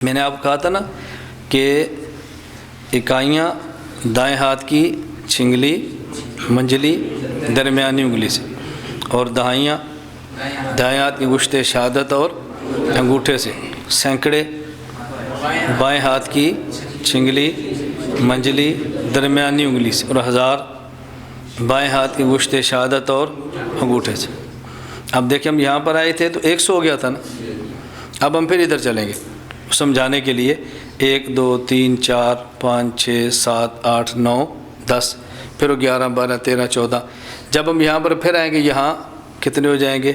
میں نے آپ کو کہا تھا نا کہ اکائیاں دائیں ہاتھ کی چھنگلی، منجلی، درمیانی انگلی سے، اور دہائیاں دائیں ہاتھ کی گوشت شہادت اور انگوٹھے سے، سینکڑے بائیں ہاتھ کی چھنگلی، منجلی، درمیانی انگلی سے، اور ہزار بائیں ہاتھ کی گوشت شہادت اور انگوٹھے سے۔ اب دیکھیں ہم یہاں پر آئے تھے تو 100 ہو گیا تھا نا، اب ہم پھر ادھر چلیں گے سمجھانے کے لیے۔ 1 2 3 4 5 6 7 8 9 10، پھر 11 12 13 14۔ جب ہم یہاں پر پھر آئیں گے یہاں کتنے ہو جائیں گے؟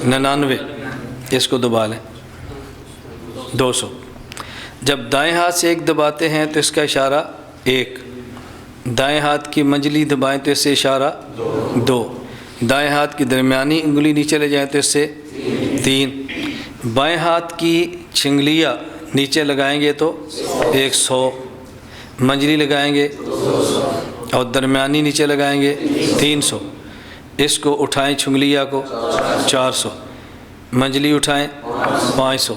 99۔ اس کو دبا لیں، 200۔ جب دائیں ہاتھ سے 1 دباتے ہیں تو اس کا اشارہ 1، دائیں ہاتھ کی منجلی دبائیں تو اس سے اشارہ 2، دائیں ہاتھ کی درمیانی انگلی نیچے لے جائیں تو اس سے 3، بائیں ہاتھ کی چھنگلیاں نیچے لگائیں گے تو 100، منجلی لگائیں گے اور درمیانی نیچے لگائیں گے 300۔ اس کو اٹھائیں چھنگلیاں کو 400، منجلی اٹھائیں 500،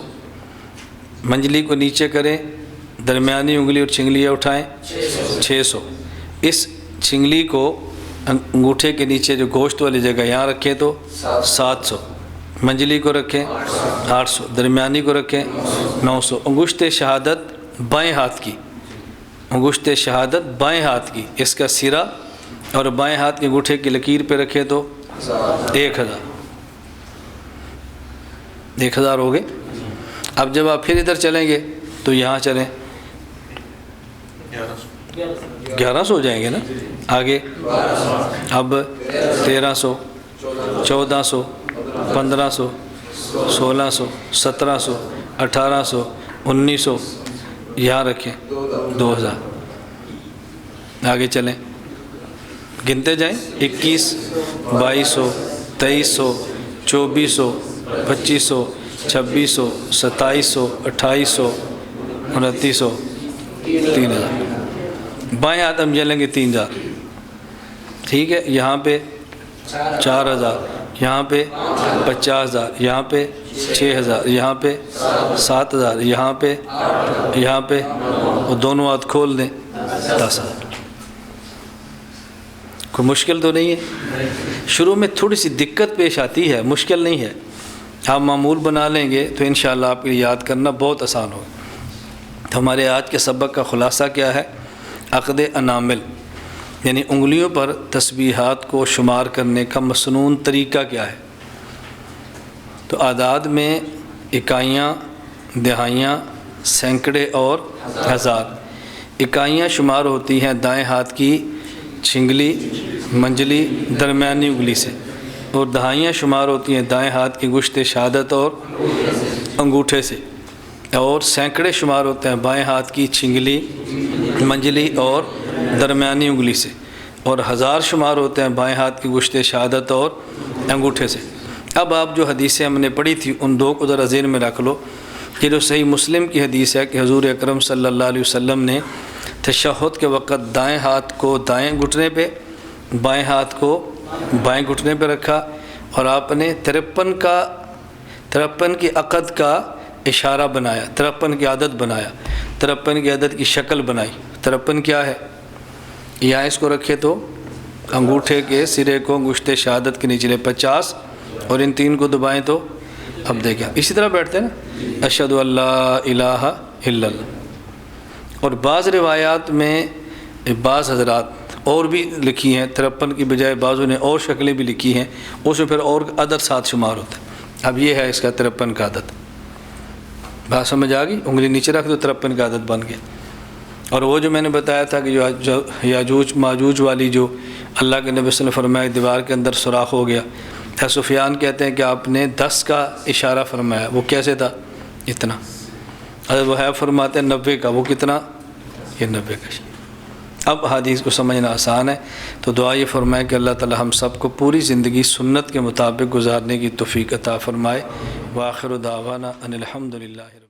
منجلی کو نیچے کریں، درمیانی انگلی اور چھنگلیاں اٹھائیں 600۔ اس چھنگلی کو انگوٹھے کے نیچے جو گوشت والی جگہ یہاں رکھیں تو 700، منجلی کو رکھیں 800، درمیانی کو رکھیں 900۔ انگشت شہادت بائیں ہاتھ کی، انگشت شہادت بائیں ہاتھ کی، اس کا سرا اور بائیں ہاتھ کے انگوٹھے کی لکیر پہ رکھیں تو 1000 ہو گئے۔ اب جب آپ پھر ادھر چلیں گے تو یہاں چلیں، 1100 ہو جائیں گے نا آگے۔ اب 1300، 1400، 1500، 1600، 1700، 1800، 1900، یہاں رکھیں 2000۔ آگے چلیں، گنتے جائیں، 21، 2200، 2300، 2400، 2500، 2600، 2700، 2800، 2900، 3000۔ بائیں ہاتھ ہم چلیں گے 3000، ٹھیک ہے۔ یہاں پہ 4000، یہاں پہ 50000، یہاں پہ 6000، یہاں پہ 7000، یہاں پہ اور دونوں ہاتھ کھول دیں 10000۔ کوئی مشکل تو نہیں ہے؟ شروع میں تھوڑی سی دقت پیش آتی ہے، مشکل نہیں ہے۔ آپ معمول بنا لیں گے تو انشاءاللہ آپ کے یاد کرنا بہت آسان ہوگا۔ تو ہمارے آج کے سبق کا خلاصہ کیا ہے؟ عقد انامل، یعنی انگلیوں پر تسبیحات کو شمار کرنے کا مسنون طریقہ کیا ہے؟ تو اعداد میں اکائیاں، دہائیاں، سینکڑے اور ہزار۔ اکائیاں شمار ہوتی ہیں دائیں ہاتھ کی چھنگلی، منجلی، درمیانی انگلی سے، اور دہائیاں شمار ہوتی ہیں دائیں ہاتھ کی گوشت شہادت اور انگوٹھے سے، اور سینکڑے شمار ہوتے ہیں بائیں ہاتھ کی چھنگلی، منجلی اور درمیانی انگلی سے، اور ہزار شمار ہوتے ہیں بائیں ہاتھ کی گوشت شہادت اور انگوٹھے سے۔ اب آپ جو حدیثیں ہم نے پڑھی تھی ان دو کو ذرا ذہن میں رکھ لو۔ یہ جو صحیح مسلم کی حدیث ہے کہ حضور اکرم صلی اللہ علیہ وسلم نے تشہد کے وقت دائیں ہاتھ کو دائیں گھٹنے پہ، بائیں ہاتھ کو بائیں گھٹنے پہ رکھا، اور آپ نے 53 کی عقد کا اشارہ بنایا، 53 کی عادت بنایا، 53 کی عدد کی شکل بنائی۔ 53 کیا ہے؟ یہاں اس کو رکھے تو انگوٹھے کے سرے کو انگشت شہادت کے نچلے 50، اور ان 3 کو دبائیں تو اب دیکھیں اسی طرح بیٹھتے ہیں نا، اشہد ان لا الہ الا اللہ۔ اور بعض روایات میں بعض حضرات اور بھی لکھی ہیں، 53 کی بجائے بعضوں نے اور شکلیں بھی لکھی ہیں، اس میں پھر اور عدد ساتھ شمار ہوتا ہے۔ اب یہ ہے اس کا 53 کا عدد۔ بات سمجھ آ گئی؟ انگلی نیچے رکھ دو، 53 کا عدد بن گیا۔ اور وہ جو میں نے بتایا تھا کہ جو یاجوج ماجوج والی جو اللہ کے نبی صلی اللہ علیہ وسلم فرمایا دیوار کے اندر سوراخ ہو گیا، سفیان کہتے ہیں کہ آپ نے 10 کا اشارہ فرمایا، وہ کیسے تھا؟ اتنا۔ حضرت وہیب فرماتے ہیں 90 کا، وہ کتنا؟ یہ 90 کا اشارہ۔ اب حدیث کو سمجھنا آسان ہے، تو دعا یہ فرمائے کہ اللہ تعالی ہم سب کو پوری زندگی سنت کے مطابق گزارنے کی توفیق عطا فرمائے۔ وآخر دعوانا ان الحمد للہ۔